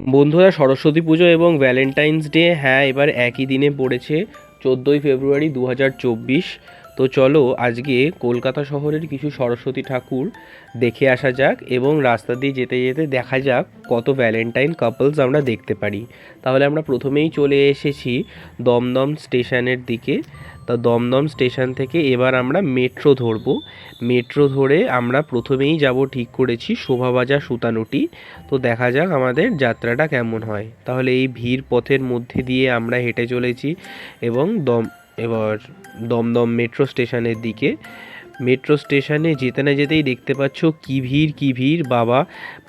বন্ধুরা, সরস্বতী পুজো এবং Valentine's day এবার একই দিনে পড়েছে, 14ই ফেব্রুয়ারি 2024। তো চলো আজকে কলকাতা শহরের কিছু সরস্বতী ঠাকুর দেখে আসা যাক এবং রাস্তা দিয়ে যেতে যেতে দেখা যাক কত ভ্যালেন্টাইন কাপলস আমরা দেখতে পারি। তাহলে আমরা প্রথমেই চলে এসেছি দমদম স্টেশনের দিকে। তা দমদম স্টেশন থেকে এবার আমরা মেট্রো ধরবো। মেট্রো ধরে আমরা প্রথমেই যাব ঠিক করেছি শোভাবাজার সুতানুটি। তো দেখা যাক আমাদের যাত্রাটা কেমন হয়। তাহলে এই ভিড় পথের মধ্যে দিয়ে আমরা হেঁটে চলেছি এবং এবার দমদম মেট্রো স্টেশনের দিকে। মেট্রো স্টেশনে যেতে না যেতেই দেখতে পাচ্ছ কী ভিড় বাবা!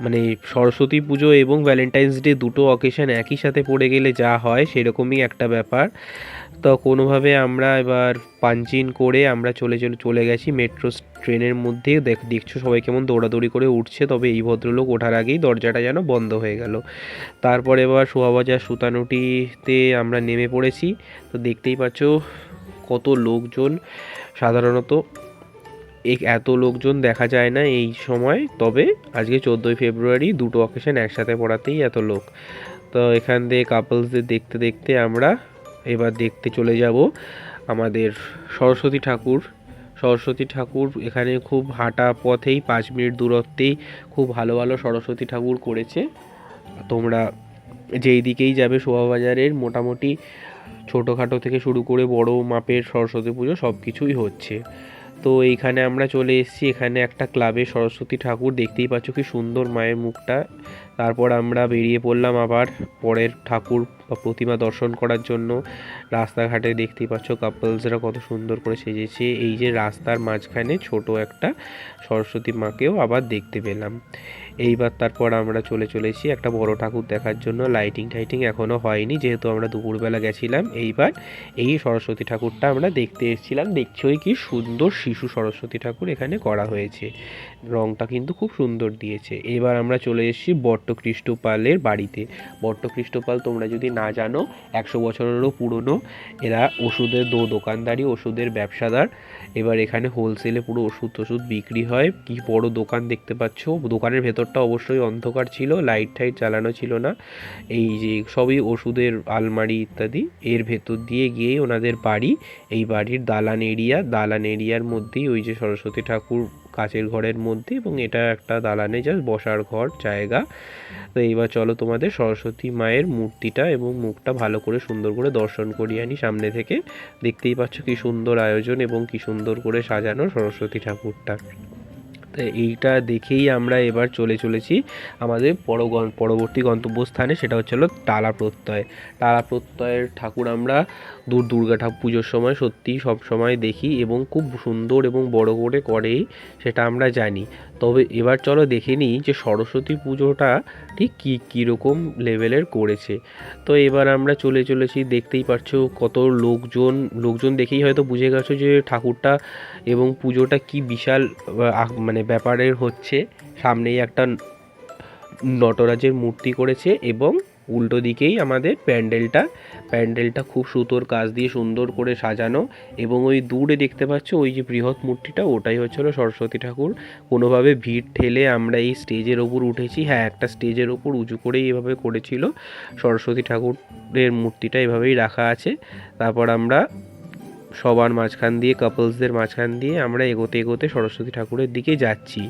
মানে সরস্বতী পুজো এবং ভ্যালেন্টাইন্স ডে দুটো অকেশন একই সাথে পড়ে গেলে যা হয় সেরকমই একটা ব্যাপার। তো কোনোভাবে আমরা এবার পাঞ্চ ইন করে আমরা চলে গেছি মেট্রো ট্রেনের মধ্যে। দেখছো সবাই কেমন দৌড়াদৌড়ি করে উঠছে, তবে এই ভদ্রলোক ওঠার আগেই দরজাটা যেন বন্ধ হয়ে গেল। তারপরে এবার শোভাবাজার সুতানুটিতে আমরা নেমে পড়েছি। তো দেখতেই পাচ্ছ কত লোকজন। সাধারণত এত লোকজন দেখা যায় না এই সময়, তবে আজকে 14ই ফেব্রুয়ারি দুটো অকেশন একসাথে পড়াতেই এত লোক। তো এখান দিয়ে কাপলসদের দেখতে দেখতে আমরা এবার দেখতে চলে যাব আমাদের সরস্বতী ঠাকুর। সরস্বতী ঠাকুর এখানে খুব হাঁটা পথেই 5 মিনিট দূরত্বেই খুব ভালো ভালো সরস্বতী ঠাকুর করেছে। তোমরা যেই দিকেই যাবে শোভাবাজারের মোটামুটি ছোটোখাটো থেকে শুরু করে বড় মাপের সরস্বতী পুজো সব কিছুই হচ্ছে। তো এইখানে আমরা চলে এসেছি, এখানে একটা ক্লাবে সরস্বতী ঠাকুর দেখতেই পাচ্ছ কি সুন্দর মায়ের মুখটা। তারপর আমরা বেরিয়ে পড়লাম আবার পরের ঠাকুর বা প্রতিমা দর্শন করার জন্য। রাস্তাঘাটে দেখতেই পাচ্ছ কাপলসরা কত সুন্দর করে সেজেছে। এই যে রাস্তার মাঝখানে ছোট একটা সরস্বতী মাকেও আবার দেখতে পেলাম। এইবার তারপর আমরা চলেছি একটা বড় ঠাকুর দেখার জন্য। লাইটিং টাইটিং এখনও হয়নি, যেহেতু আমরা দুপুরবেলা গেছিলাম। এইবার এই সরস্বতী ঠাকুরটা আমরা দেখতে এসেছিলাম। দেখছোই কি সুন্দর শিশু সরস্বতী ঠাকুর এখানে করা হয়েছে, রংটা কিন্তু খুব সুন্দর দিয়েছে। এবার আমরা চলে এসেছি বট্টকৃষ্ট পালের বাড়িতে। বট্টকৃষ্ট পাল তোমরা যদি না জানো, 100 বছরেরও পুরনো। এরা ওষুধের দোকানদারি, ওষুধের ব্যবসাদার। এবার এখানে হোলসেলে পুরো ওষুধ বিক্রি হয়। কি বড় দোকান দেখতে পাচ্ছ। দোকানের ভেতরটা অবশ্যই অন্ধকার ছিল, লাইট টাইট চালানো ছিল না। এই যে সবই ওষুধের আলমারি ইত্যাদি। এর ভেতর দিয়ে গিয়েই ওনাদের বাড়ি। এই বাড়ির দালান এরিয়ার মধ্যেই ওই যে সরস্বতী ঠাকুর কাচের ঘরের মধ্যে, এবং এটা একটা দালানে জাস্ট বসার ঘর জায়গা। তো এইবার চলো তোমাদের সরস্বতী মায়ের মূর্তিটা এবং মুখটা ভালো করে সুন্দর করে দর্শন করিয়ে আনি সামনে থেকে। দেখতেই পাচ্ছ কি সুন্দর আয়োজন এবং কি সুন্দর করে সাজানো সরস্বতী ঠাকুরটা। তো এইটা দেখেই আমরা এবার চলেছি আমাদের পরবর্তী গন্তব্যস্থানে, সেটা হচ্ছে হলো টালা প্রত্যয়। টালা প্রত্যয়ের ঠাকুর আমরা দুর্গা পুজোর সময় সত্যিই সব সময় দেখি এবং খুব সুন্দর এবং বড় করে করেই, সেটা আমরা জানি। তবে এবার চলো দেখে নিই যে সরস্বতী পুজোটা ঠিক কীরকম লেভেলের করেছে। তো এবার আমরা চলেছি, দেখতেই পাচ্ছ কত লোকজন দেখেই হয়তো বুঝে গেছো যে ঠাকুরটা এবং পুজোটা কি বিশাল মানে ব্যাপারের হচ্ছে। সামনেই একটা নটরাজের মূর্তি করেছে এবং উল্টো দিকেই আমাদের প্যান্ডেলটা খুব সুতোর কাজ দিয়ে সুন্দর করে সাজানো। এবং ওই দূরে দেখতে পাচ্ছ ওই যে বৃহৎ মূর্তিটা, ওটাই হচ্ছিল সরস্বতী ঠাকুর। কোনোভাবে ভিড় ঠেলে আমরা এই স্টেজের ওপর উঠেছি। একটা স্টেজের ওপর উঁচু করেই এভাবে করেছিল সরস্বতী ঠাকুরের মূর্তিটা, এভাবেই রাখা আছে। তারপর আমরা সবার মাঝখান দিয়ে, কাপলসদের মাঝখান দিয়ে আমরা এগোতে সরস্বতী ঠাকুরের দিকে যাচ্ছি।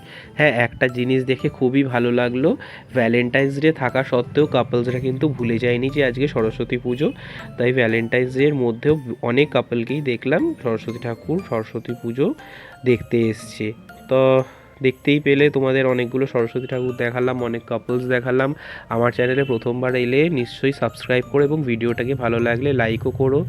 একটা জিনিস দেখে খুবই ভালো লাগলো, ভ্যালেন্টাইন্স ডে থাকা সত্ত্বেও কাপলসরা কিন্তু ভুলে যায়নি যে আজকে সরস্বতী পুজো। তাই ভ্যালেন্টাইন্স ডের মধ্যেও অনেক কাপলকেই দেখলাম সরস্বতী পুজো দেখতে এসছে। তো দেখতেই পেলে তোমাদের অনেকগুলো সরস্বতী ঠাকুর দেখালাম, অনেক কাপলস দেখালাম। আমার চ্যানেলে প্রথমবার এলে নিশ্চয়ই সাবস্ক্রাইব করো এবং ভিডিওটাকে ভালো লাগলে লাইকও করো।